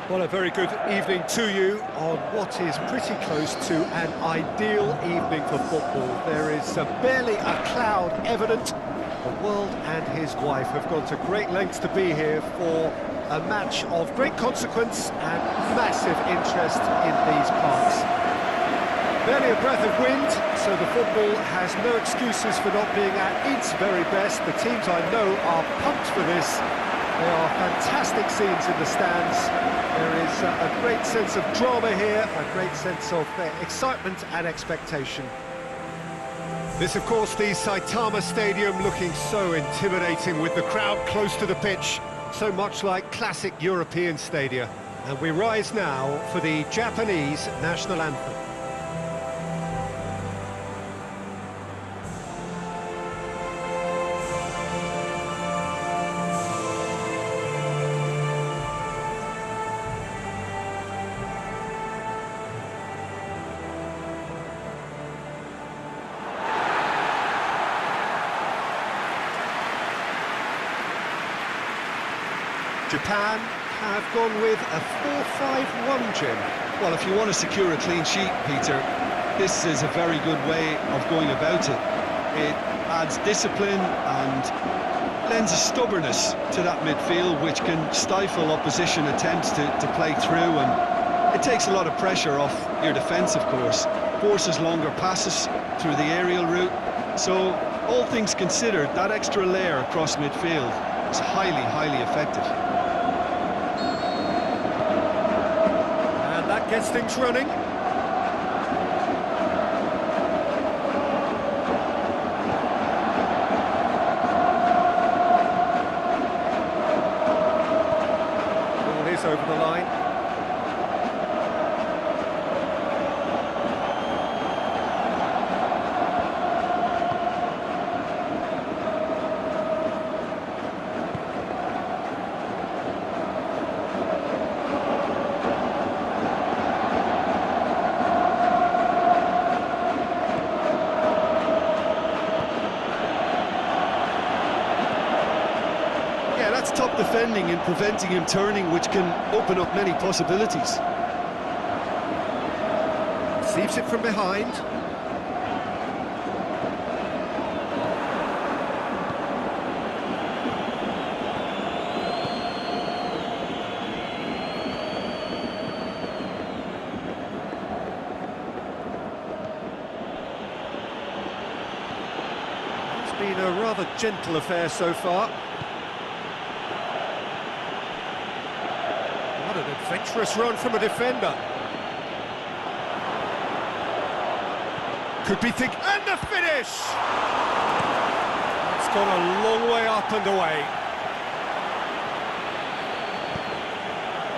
Well, a very good evening to you on what is pretty close to an ideal evening for football. There is barely a cloud evident. The world and his wife have gone to great lengths to be here for a match of great consequence and massive interest in these parts. Barely a breath of wind, so the football has no excuses for not being at its very best. The teams I know are pumped for this. There are fantastic scenes in the stands. There is a great sense of drama here, a great sense of excitement and expectation. This, of course, the Saitama Stadium looking so intimidating with the crowd close to the pitch, so much like classic European stadia. And we rise now for the Japanese national anthem. Japan have gone with a 4-5-1, Jim. Well, if you want to secure a clean sheet, Peter, this is a very good way of going about it. It adds discipline and lends a stubbornness to that midfield, which can stifle opposition attempts to play through, and it takes a lot of pressure off your defence, of course. Forces longer passes through the aerial route. So, all things considered, that extra layer across midfield is highly, highly effective. Gets things running. Ball is over the line. Top defending and preventing him turning, which can open up many possibilities. Receives it from behind. It's been a rather gentle affair so far. An adventurous run from a defender. Could be and the finish! It's gone a long way up and away.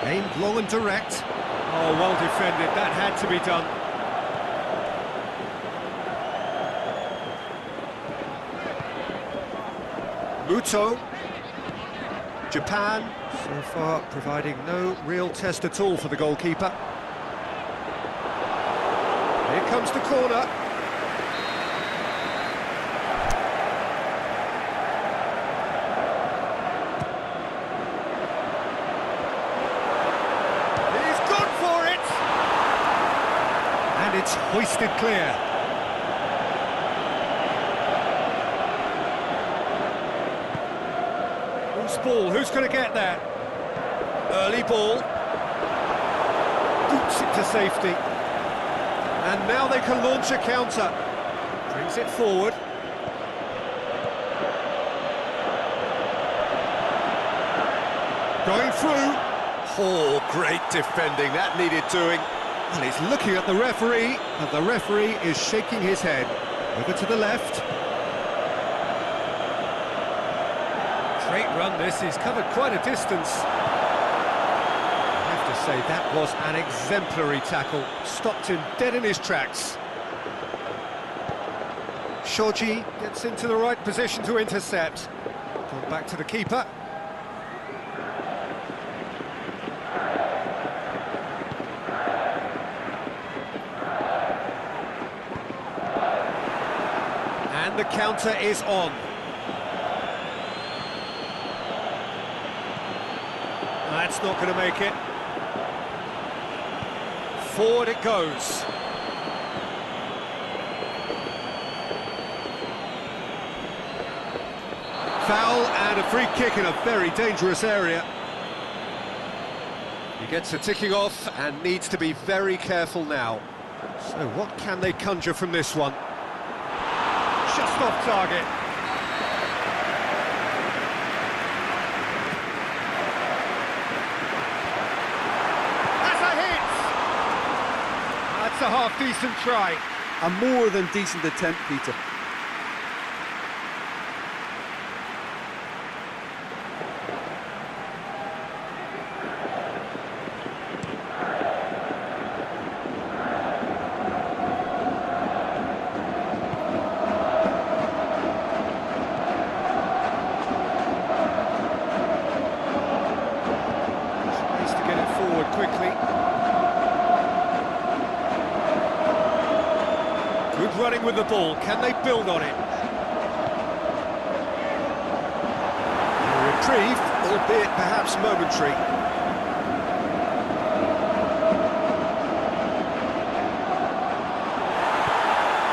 Aimed long and direct. Oh, well defended, that had to be done. Muto. Japan, so far, providing no real test at all for the goalkeeper. Here comes the corner. He's gone for it! And it's hoisted clear. Ball, who's going to get that? Early ball. Boots it to safety. And now they can launch a counter. Brings it forward. Going through. Oh, great defending. That needed doing. And he's looking at the referee, and the referee is shaking his head. Over to the left. Great run this, he's covered quite a distance. I have to say, that was an exemplary tackle. Stopped him dead in his tracks. Shoji gets into the right position to intercept. Gone back to the keeper. And the counter is on. That's not going to make it. Forward it goes. Foul and a free kick in a very dangerous area. He gets a ticking off and needs to be very careful now. So what can they conjure from this one? Just off target. That's a hit! That's a half-decent try. A more than decent attempt, Peter. Quickly. Good running with the ball. Can they build on it? A reprieve, albeit perhaps momentary.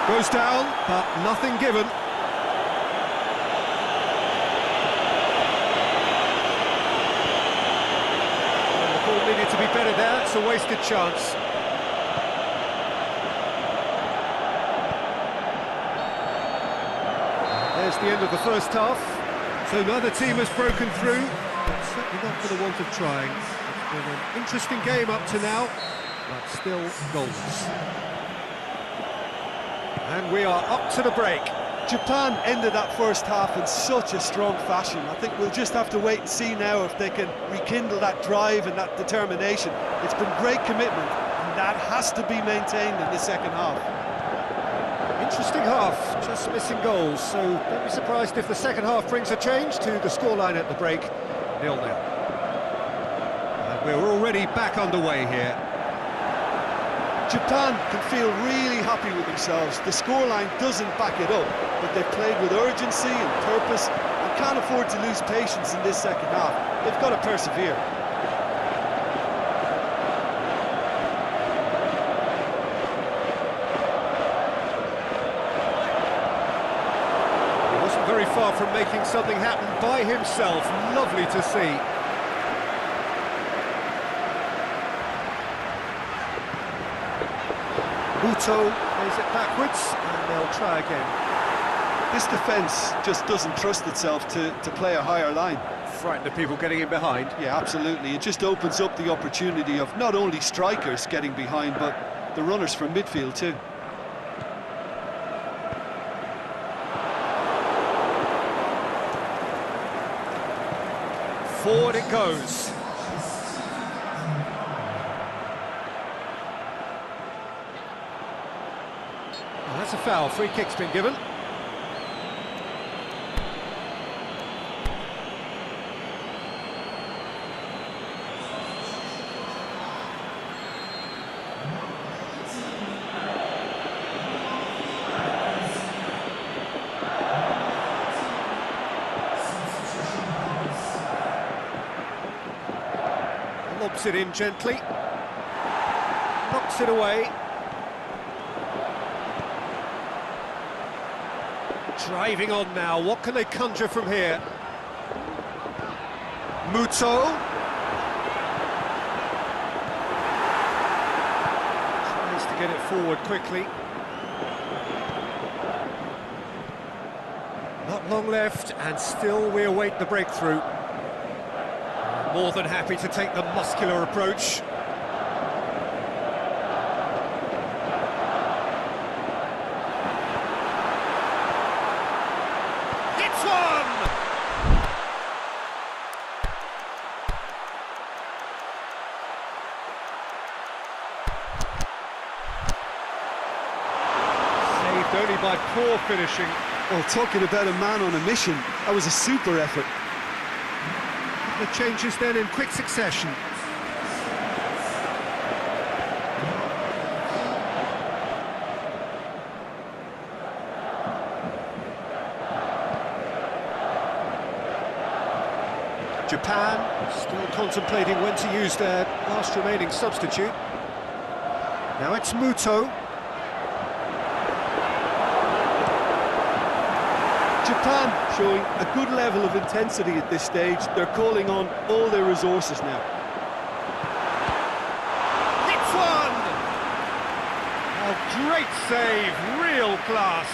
Goes down, but nothing given. Needed to be better there, it's a wasted chance. There's the end of the first half. So neither team has broken through, but certainly not for the want of trying. It's been an interesting game up to now, but still goalless. And we are up to the break. Japan ended that first half in such a strong fashion. I think we'll just have to wait and see now if they can rekindle that drive and that determination. It's been great commitment, and that has to be maintained in the second half. Interesting half, just missing goals, so don't be surprised if the second half brings a change to the scoreline at the break, 0-0. And we're already back underway here. Japan can feel really happy with themselves. The scoreline doesn't back it up, but they've played with urgency and purpose and can't afford to lose patience in this second half. They've got to persevere. He wasn't very far from making something happen by himself. Lovely to see. Muto plays it backwards, and they'll try again. This defence just doesn't trust itself to play a higher line. Frightened of people getting in behind. Yeah, absolutely. It just opens up the opportunity of not only strikers getting behind, but the runners from midfield too. Forward it goes. That's a foul. Free kick's been given. Lobs it in gently. Knocks it away. Driving on now, what can they conjure from here? Muto. Tries to get it forward quickly. Not long left, and still we await the breakthrough. More than happy to take the muscular approach. Only by poor finishing. Well, talking about a man on a mission, that was a super effort. The changes then in quick succession. Japan still contemplating when to use their last remaining substitute. Now it's Muto. Japan showing a good level of intensity at this stage. They're calling on all their resources now. Hits one! A great save, real class.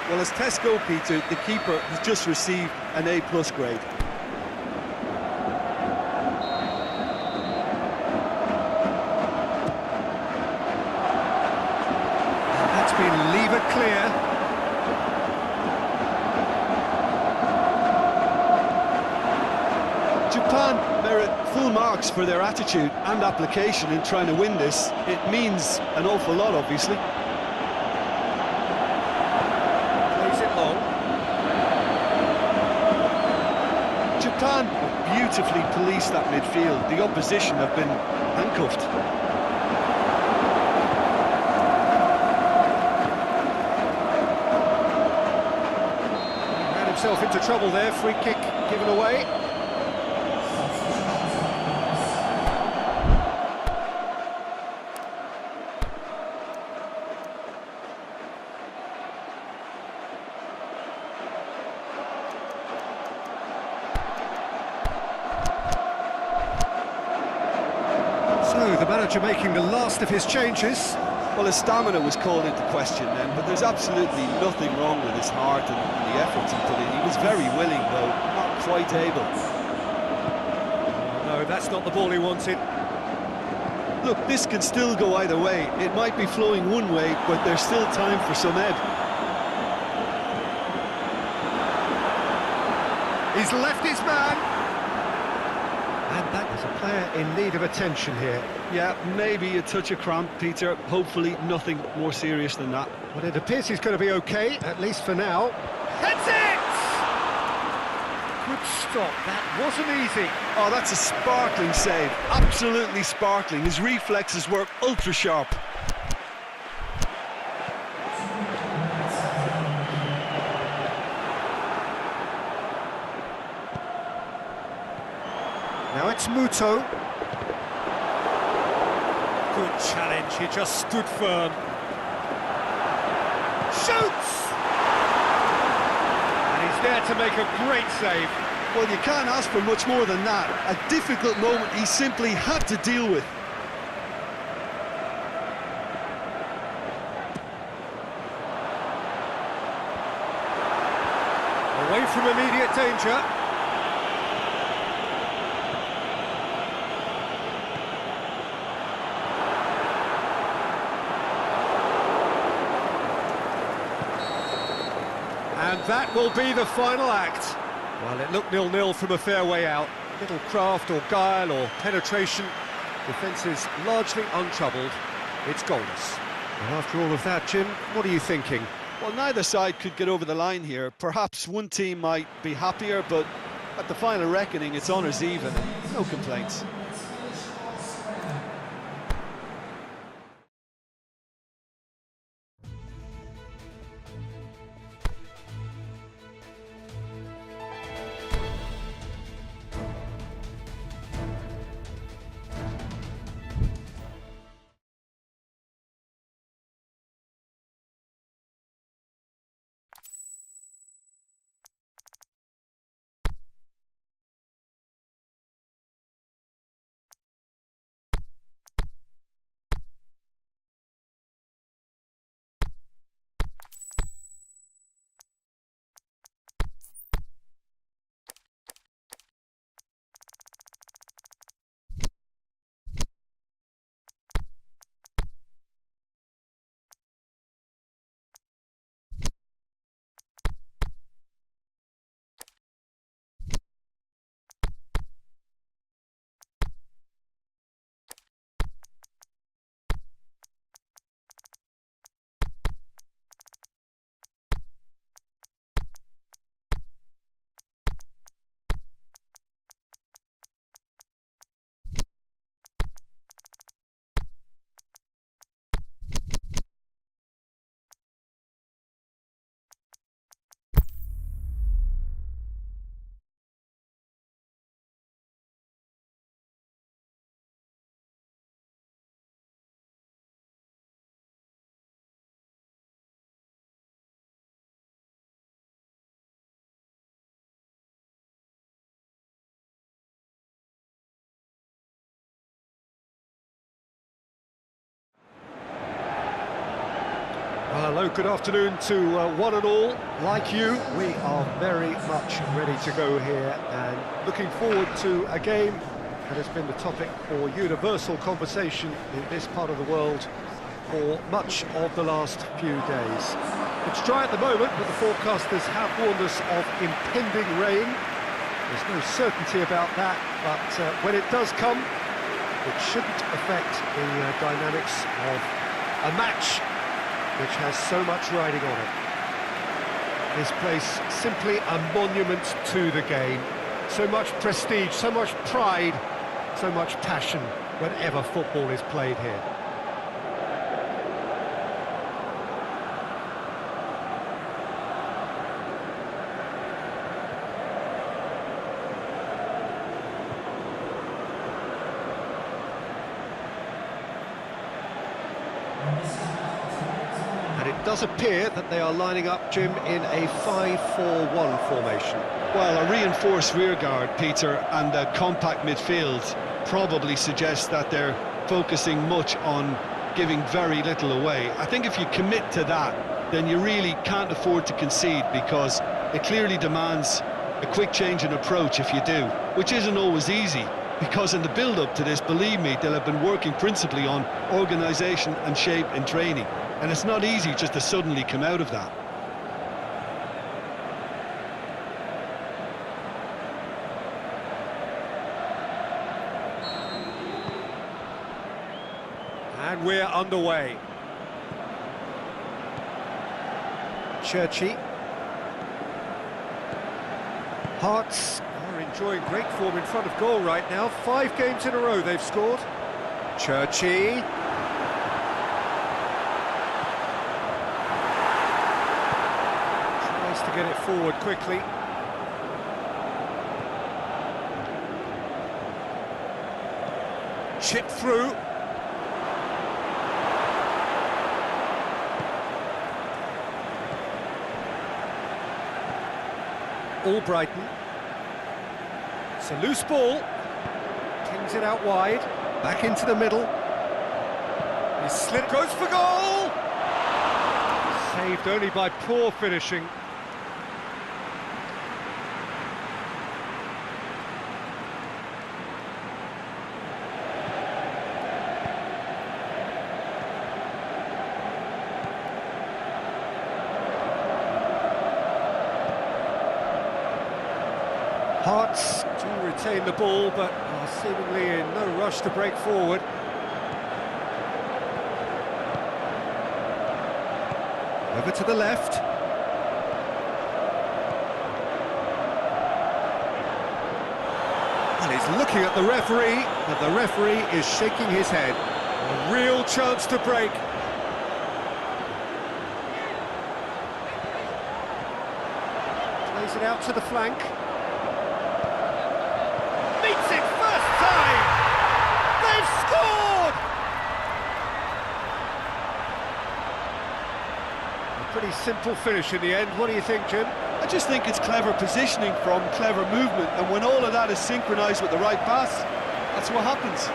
Well, as Tesco, Peter, the keeper has just received an A+ grade. And that's been levered clear. Japan merit full marks for their attitude and application in trying to win this. It means an awful lot, obviously. Plays it long. Japan beautifully policed that midfield. The opposition have been handcuffed. He ran himself into trouble there, free kick given away. So, the manager making the last of his changes. Well, his stamina was called into question then, but there's absolutely nothing wrong with his heart and the efforts he put in. He was very willing, though, not quite able. No, that's not the ball he wanted. Look, this can still go either way. It might be flowing one way, but there's still time for some ebb. He's left his man. And that is a player in need of attention here. Yeah, maybe a touch of cramp, Peter. Hopefully nothing more serious than that. But it appears he's going to be okay, at least for now. Heads it! Good stop, that wasn't easy. Oh, that's a sparkling save. Absolutely sparkling. His reflexes work ultra sharp. Now it's Muto. Good challenge, he just stood firm. Shoots! And he's there to make a great save. Well, you can't ask for much more than that. A difficult moment he simply had to deal with. Away from immediate danger. And that will be the final act. Well, it looked 0-0 from a fair way out. Little craft or guile or penetration. Defence is largely untroubled. It's goalless. And after all of that, Jim, what are you thinking? Well, neither side could get over the line here. Perhaps one team might be happier, but at the final reckoning, it's honours even. No complaints. Hello, good afternoon to one and all. Like you, we are very much ready to go here and looking forward to a game that has been the topic for universal conversation in this part of the world for much of the last few days. It's dry at the moment, but the forecasters have warned us of impending rain. There's no certainty about that, but when it does come, it shouldn't affect the dynamics of a match which has so much riding on it. This place simply a monument to the game. So much prestige, so much pride, so much passion whenever football is played here. And it does appear that they are lining up, Jim, in a 5-4-1 formation. Well, a reinforced rearguard, Peter, and a compact midfield probably suggests that they're focusing much on giving very little away. I think if you commit to that, then you really can't afford to concede, because it clearly demands a quick change in approach if you do, which isn't always easy, because in the build-up to this, believe me, they'll have been working principally on organisation and shape in training, and it's not easy just to suddenly come out of that. And we're underway. Churchy. Hearts are enjoying great form in front of goal right now. 5 games in a row they've scored. Churchy. Tries to get it forward quickly. Chip through. Albrighton. It's a loose ball. Kings it out wide. Back into the middle. He slid, goes for goal! Saved only by poor finishing. Hearts do retain the ball, but are seemingly in no rush to break forward. Over to the left. And he's looking at the referee, and the referee is shaking his head. A real chance to break. Plays it out to the flank. Meets it first time! They've scored! A pretty simple finish in the end. What do you think, Jim? I just think it's clever positioning from clever movement, and when all of that is synchronised with the right pass, that's what happens.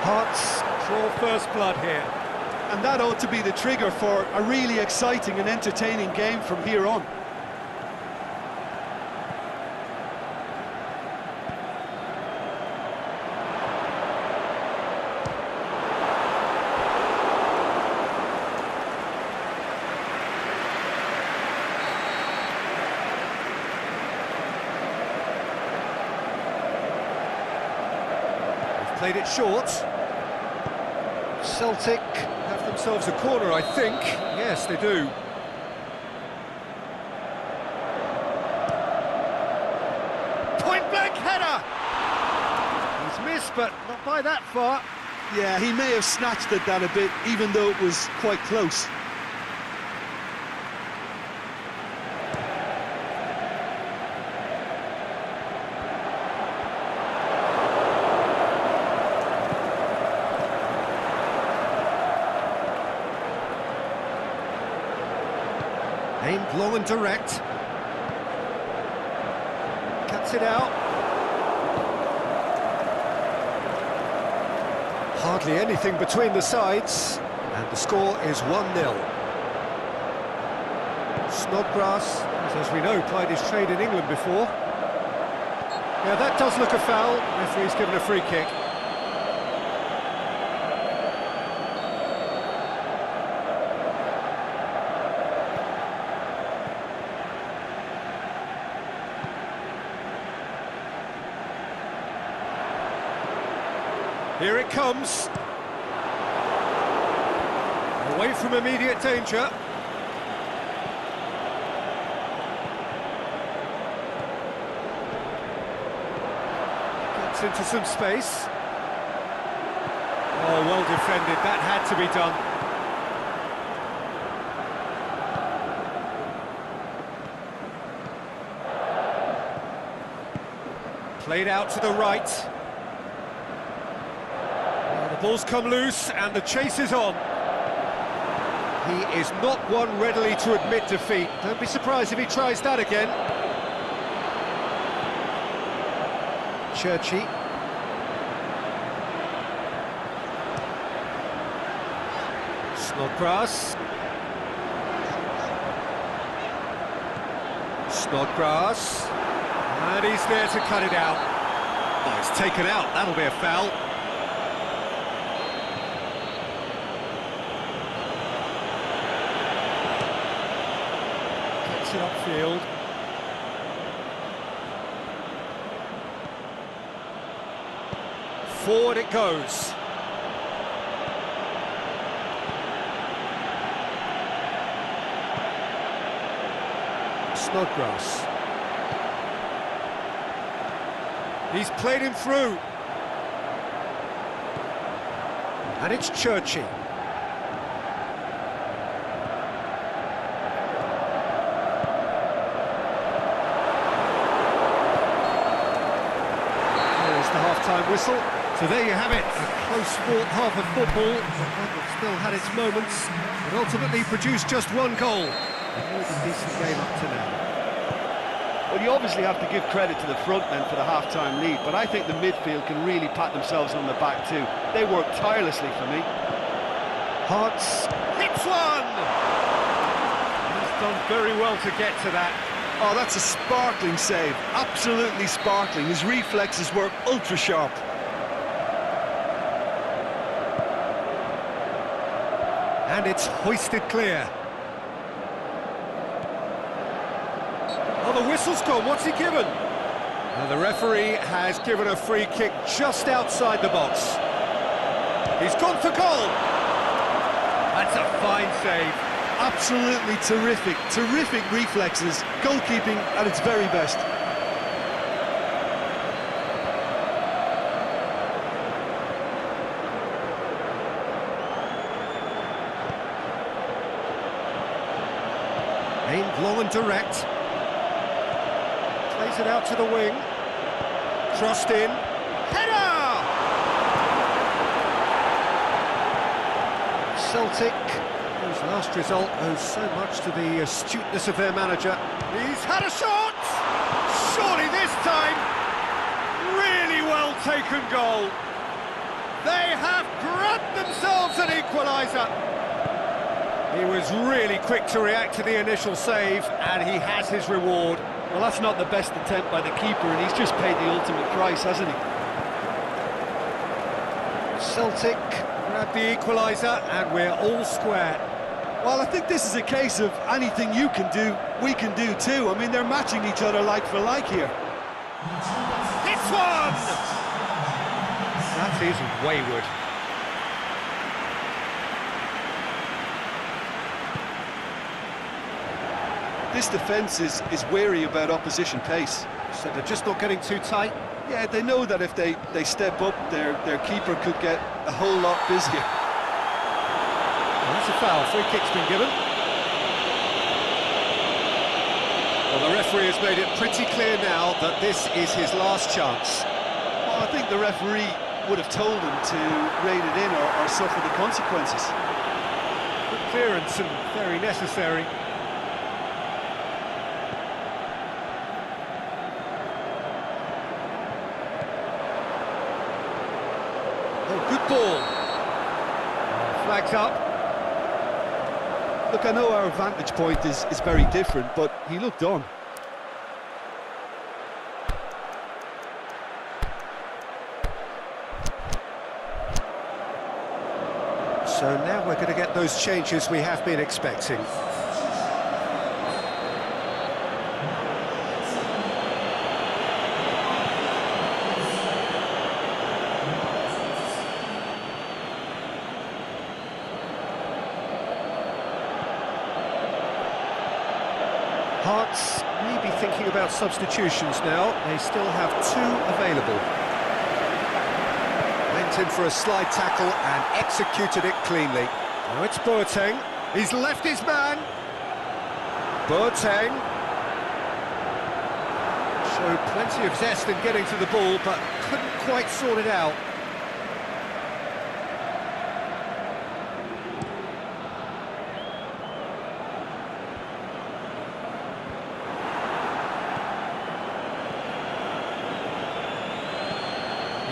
Hearts draw first blood here. And that ought to be the trigger for a really exciting and entertaining game from here on. They've played it short. Celtic have themselves a corner, I think. Yes, they do. Point-blank header! He's missed, but not by that far. Yeah, he may have snatched at that a bit, even though it was quite close. Aimed long and direct. Cuts it out. Hardly anything between the sides, and the score is 1-0. Snodgrass, as we know, plied his trade in England before. Yeah, that does look a foul. Referee's given a free kick. Here it comes. Away from immediate danger. Gets into some space. Oh, well defended. That had to be done. Played out to the right. Ball's come loose and the chase is on. He is not one readily to admit defeat. Don't be surprised if he tries that again. Churchy. Snodgrass. Snodgrass. And he's there to cut it out. Oh, it's taken out. That'll be a foul. Upfield. Forward it goes. Snodgrass. He's played him through. And it's Churchy. Half-time whistle. So there you have it, a close-fought half of football, that still had its moments, but ultimately produced just one goal. A really decent game up to now. Well, you obviously have to give credit to the front men for the half-time lead, but I think the midfield can really pat themselves on the back too. They worked tirelessly for me. Hearts hits one! He's done very well to get to that. Oh, that's a sparkling save, absolutely sparkling. His reflexes were ultra sharp. And it's hoisted clear. Oh, the whistle's gone, what's he given? Now the referee has given a free kick just outside the box. He's gone for goal! That's a fine save. Absolutely terrific, terrific reflexes, goalkeeping at its very best. Aimed long and direct. Plays it out to the wing. Crossed in. Header! Celtic, whose last result owes so much to the astuteness of their manager. He's had a shot! Surely this time, really well taken goal. They have grabbed themselves an equaliser. He was really quick to react to the initial save, and he has his reward. Well, that's not the best attempt by the keeper, and he's just paid the ultimate price, hasn't he? Celtic grab the equaliser, and we're all square. Well, I think this is a case of anything you can do, we can do too. I mean, they're matching each other like for like here. It's one! That is wayward. This defence is wary about opposition pace. So they're just not getting too tight? Yeah, they know that if they step up, their keeper could get a whole lot busier. Well, that's a foul. Free kick's been given. Well, the referee has made it pretty clear now that this is his last chance. Well, I think the referee would have told him to rein it in or suffer the consequences. Good clearance and very necessary. flags up. Look, I know our vantage point is very different, but he looked on. So now we're going to get those changes we have been expecting. Hearts may be thinking about substitutions now. They still have two available. Went in for a slide tackle and executed it cleanly. Now it's Boateng. He's left his man. Boateng showed plenty of zest in getting to the ball, but couldn't quite sort it out.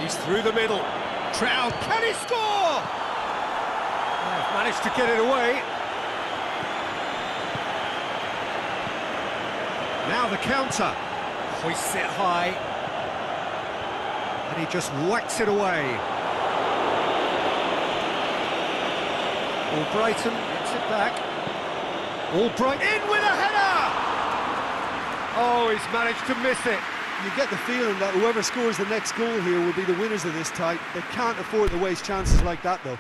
He's through the middle. Trout, can he score? Oh, managed to get it away. Now the counter. Hoists it high. And he just whacks it away. Albrighton gets it back. Albrighton in with a header! Oh, he's managed to miss it. You get the feeling that whoever scores the next goal here will be the winners of this tie. They can't afford to waste chances like that, though.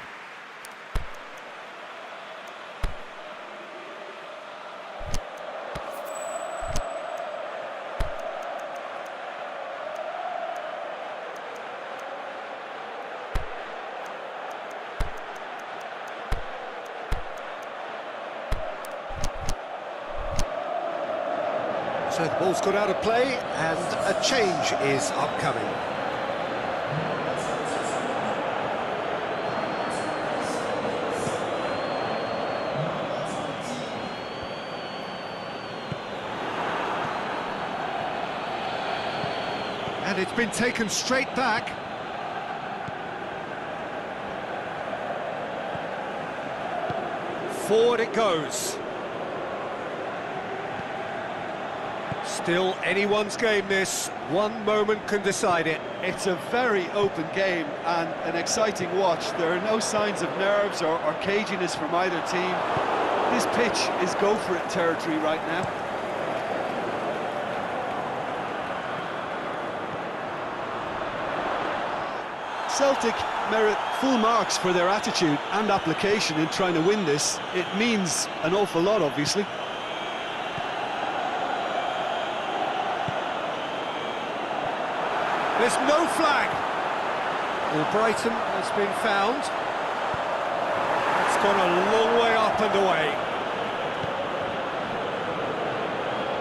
So the ball's got out of play and a change is upcoming. And it's been taken straight back. Forward it goes. Still anyone's game this, one moment can decide it. It's a very open game and an exciting watch. There are no signs of nerves or caginess from either team. This pitch is go-for-it territory right now. Celtic merit full marks for their attitude and application in trying to win this. It means an awful lot, obviously. There's no flag. Albrighton has been found. It's gone a long way up and away.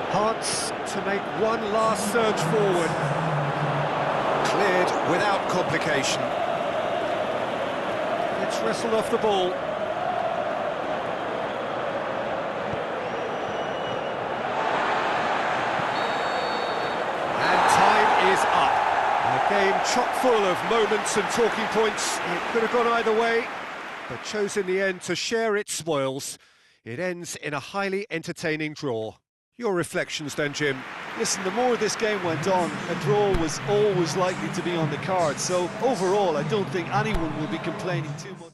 Hearts to make one last surge forward. Cleared without complication. It's wrestled off the ball. And time is up. A game chock full of moments and talking points. It could have gone either way, but chose in the end to share its spoils. It ends in a highly entertaining draw. Your reflections then, Jim? Listen, the more this game went on, a draw was always likely to be on the card. So overall, I don't think anyone will be complaining too much.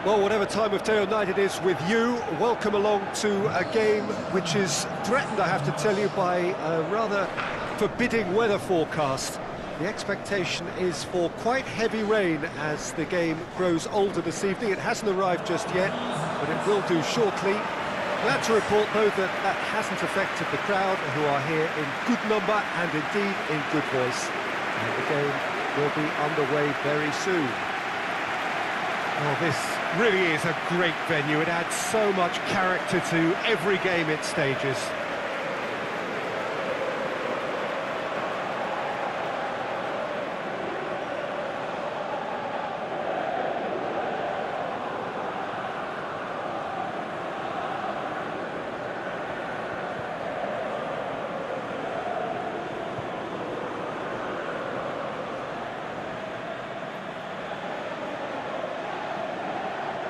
Well, whatever time of day or night it is with you, welcome along to a game which is threatened, I have to tell you, by a rather forbidding weather forecast. The expectation is for quite heavy rain as the game grows older this evening. It hasn't arrived just yet, but it will do shortly. Glad to report, though, that that hasn't affected the crowd, who are here in good number and indeed in good voice. And the game will be underway very soon. Oh, this really is a great venue. It adds so much character to every game it stages.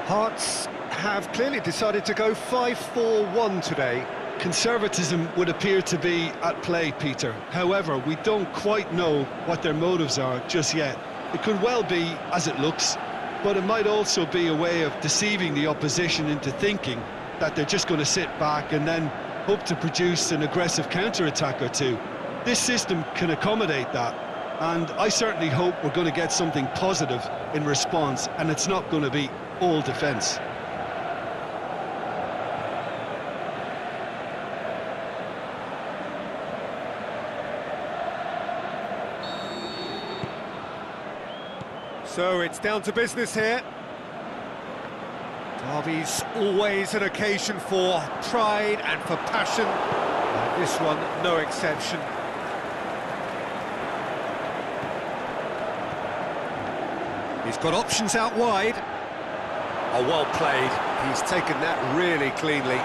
Hearts have clearly decided to go 5-4-1 today. Conservatism would appear to be at play, Peter. However, we don't quite know what their motives are just yet. It could well be as it looks, but it might also be a way of deceiving the opposition into thinking that they're just going to sit back and then hope to produce an aggressive counter-attack or two. This system can accommodate that, and I certainly hope we're going to get something positive in response, and it's not going to be all defence. So it's down to business here. Derby's always an occasion for pride and for passion, and this one no exception. He's got options out wide. Oh, well played. He's taken that really cleanly.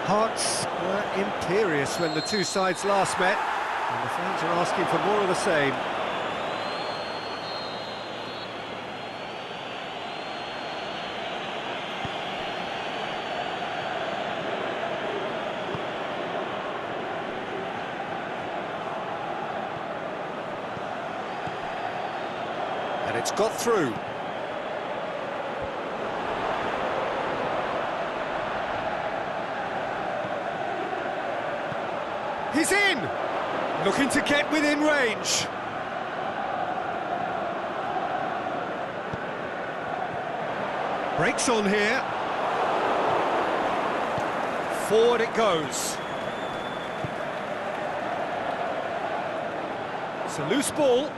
Hearts were imperious when the two sides last met, and the fans are asking for more of the same. And it's got through. He's in! Looking to get within range. Breaks on here. Forward it goes. It's a loose ball.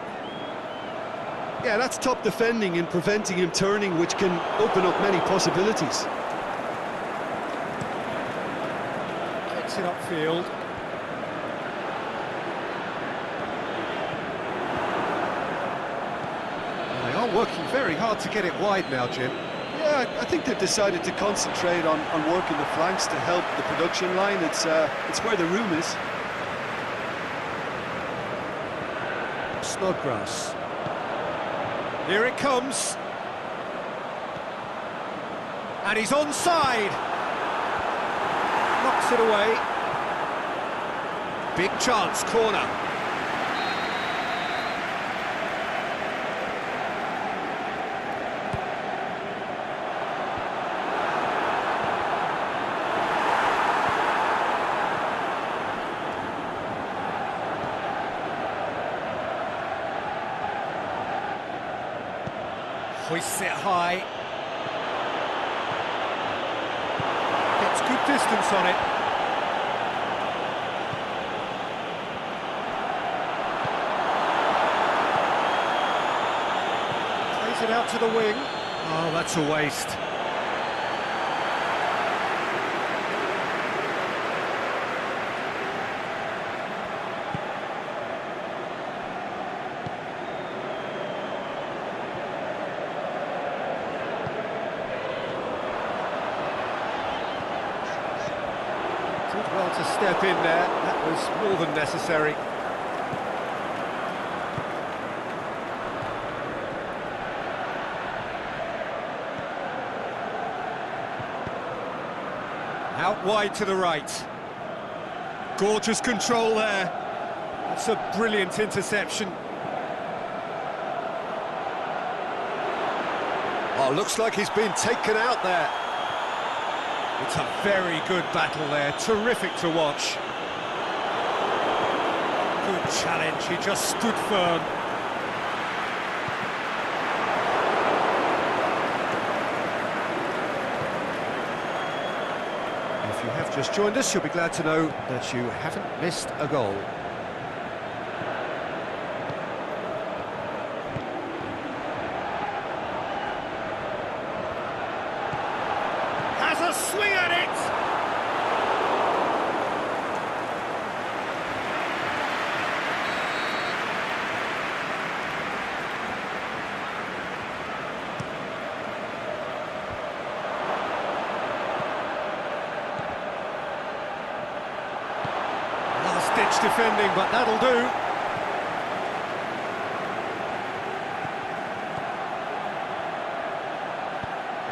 Yeah, that's top defending and preventing him turning, which can open up many possibilities. Gets it upfield. They are working very hard to get it wide now, Jim. Yeah, I think they've decided to concentrate on working the flanks to help the production line. It's where the room is. Snodgrass. Here it comes. And he's onside. Knocks it away. Big chance, corner. Hoists it high. Gets good distance on it. Plays it out to the wing. Oh, that's a waste. Did well to step in there. That was more than necessary. Out wide to the right. Gorgeous control there. That's a brilliant interception. Oh, looks like he's been taken out there. It's a very good battle there, terrific to watch. Good challenge, he just stood firm. If you have just joined us, you'll be glad to know that you haven't missed a goal. Has a swing at it! Last-ditch defending, but that'll do.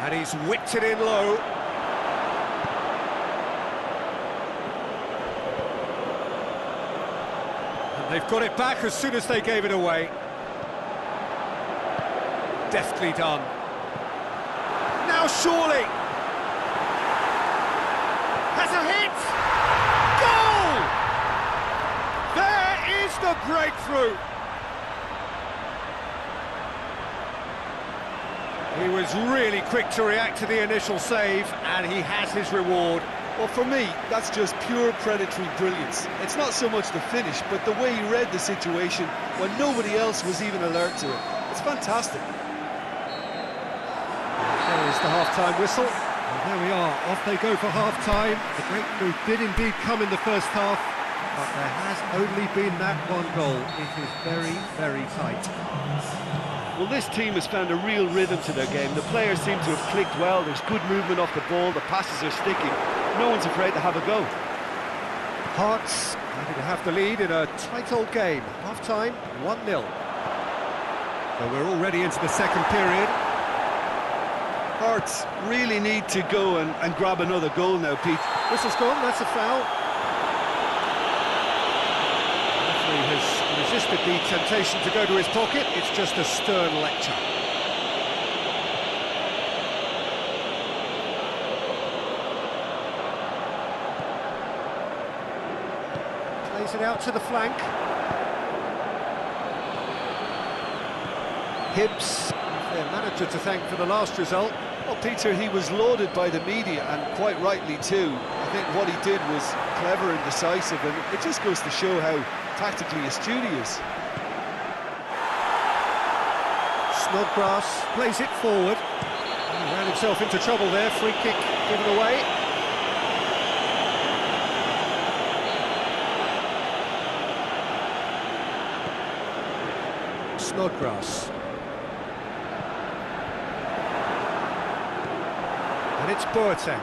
And he's whipped it in low. And they've got it back as soon as they gave it away. Deftly done. Now surely! Has a hit! Goal! There is the breakthrough! He was really quick to react to the initial save, and he has his reward. Well, for me, that's just pure predatory brilliance. It's not so much the finish, but the way he read the situation when nobody else was even alert to it. It's fantastic. There is the half-time whistle. And there we are, off they go for half-time. The breakthrough did indeed come in the first half, but there has only been that one goal. It is very, very tight. Well, this team has found a real rhythm to their game. The players seem to have clicked well. There's good movement off the ball. The passes are sticking. No one's afraid to have a go. Hearts happy to have the lead in a tight old game. Half-time, 1-0. So we're already into the second period. Hearts really need to go and grab another goal now, Pete. Whistle's gone, that's a foul. Referee has resisted the temptation to go to his pocket. It's just a stern lecture. Plays it out to the flank. Hibbs, their manager to thank for the last result. Well, Peter, he was lauded by the media, and quite rightly too. I think what he did was clever and decisive, and it just goes to show how tactically astute he is. Snodgrass plays it forward. He ran himself into trouble there, free kick given away. Snodgrass. And it's Boateng.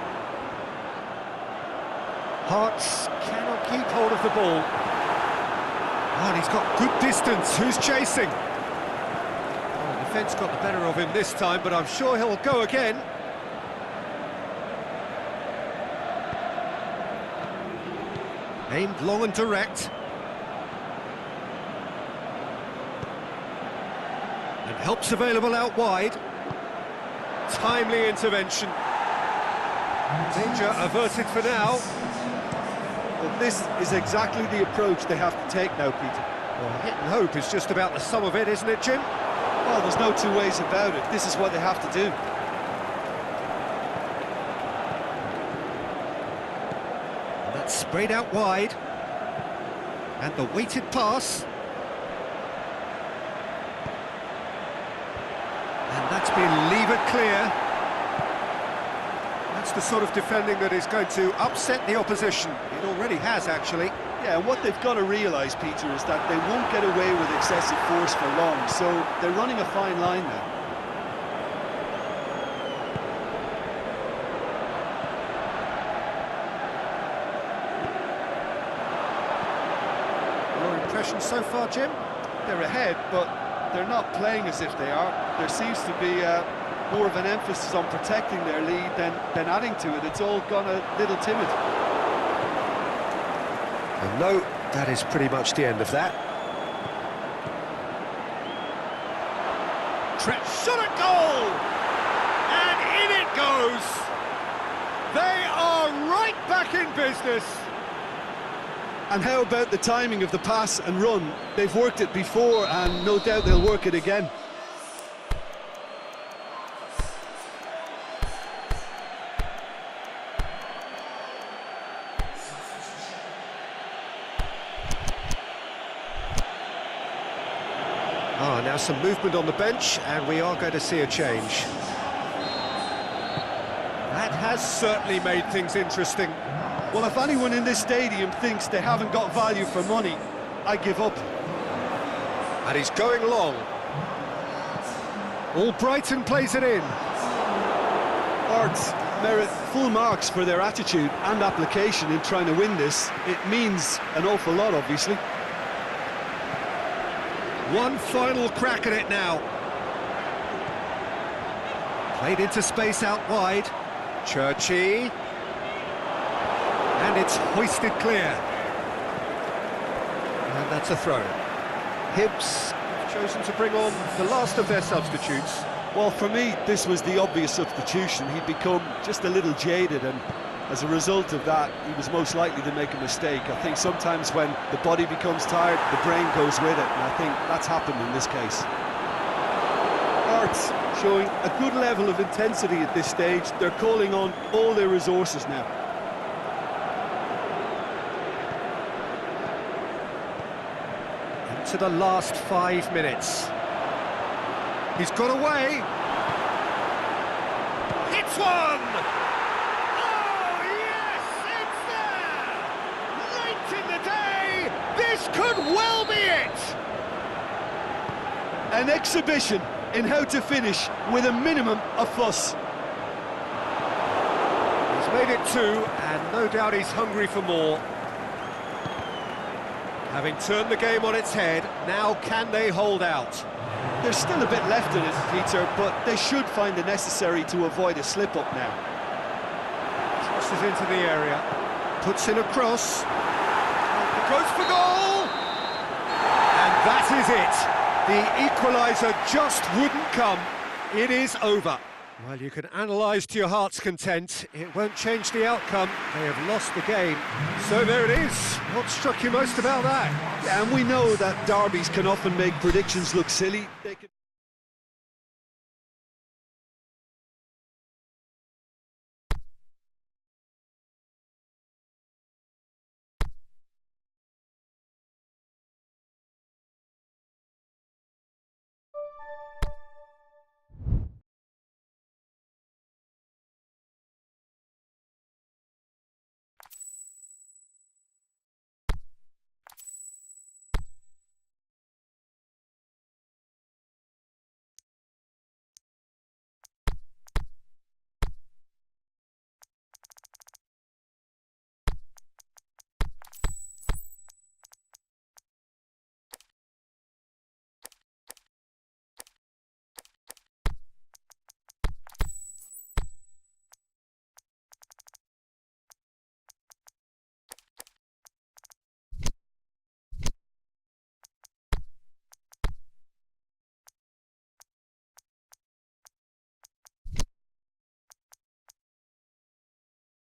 Hearts cannot keep hold of the ball. Oh, and he's got good distance. Who's chasing? Oh, the defence got the better of him this time, but I'm sure he'll go again. Aimed long and direct. And help's available out wide. Timely intervention. Danger averted for now. Well, this is exactly the approach they have to take now, Peter. Well, hit and hope is just about the sum of it, isn't it, Jim? Well, there's no two ways about it. This is what they have to do. And that's sprayed out wide. And the weighted pass. And that's been levered clear. That's the sort of defending that is going to upset the opposition. It already has, actually. Yeah, and what they've got to realise, Peter, is that they won't get away with excessive force for long, so they're running a fine line now. Your impression so far, Jim? They're ahead, but they're not playing as if they are. There seems to be more of an emphasis on protecting their lead than adding to it. It's all gone a little timid. And no, that is pretty much the end of that. Shot at goal! it goes! They are right back in business! And how about the timing of the pass and run? They've worked it before and no doubt they'll work it again. Now some movement on the bench, and we are going to see a change. That has certainly made things interesting. Well, if anyone in this stadium thinks they haven't got value for money, I give up. And he's going long. Albrighton plays it in. Hearts merit full marks for their attitude and application in trying to win this. It means an awful lot, obviously. One final crack at it now. Played into space out wide. Churchy. And it's hoisted clear. And that's a throw. Hibs chosen to bring on the last of their substitutes. Well, for me, this was the obvious substitution. He'd become just a little jaded, and as a result of that, he was most likely to make a mistake. I think sometimes when the body becomes tired, the brain goes with it, and I think that's happened in this case. Hearts showing a good level of intensity at this stage. They're calling on all their resources now. Into the last 5 minutes. He's got away. Hits one! Could well be it! An exhibition in how to finish with a minimum of fuss. He's made it 2, and no doubt he's hungry for more. Having turned the game on its head, now can they hold out? There's still a bit left in it, Peter, but they should find the necessary to avoid a slip-up now. Crosses into the area, puts in a cross, goes for goal! That is it. The equaliser just wouldn't come. It is over. Well, you can analyse to your heart's content. It won't change the outcome. They have lost the game. So there it is. What struck you most about that? Yeah, and we know that derbies can often make predictions look silly. They can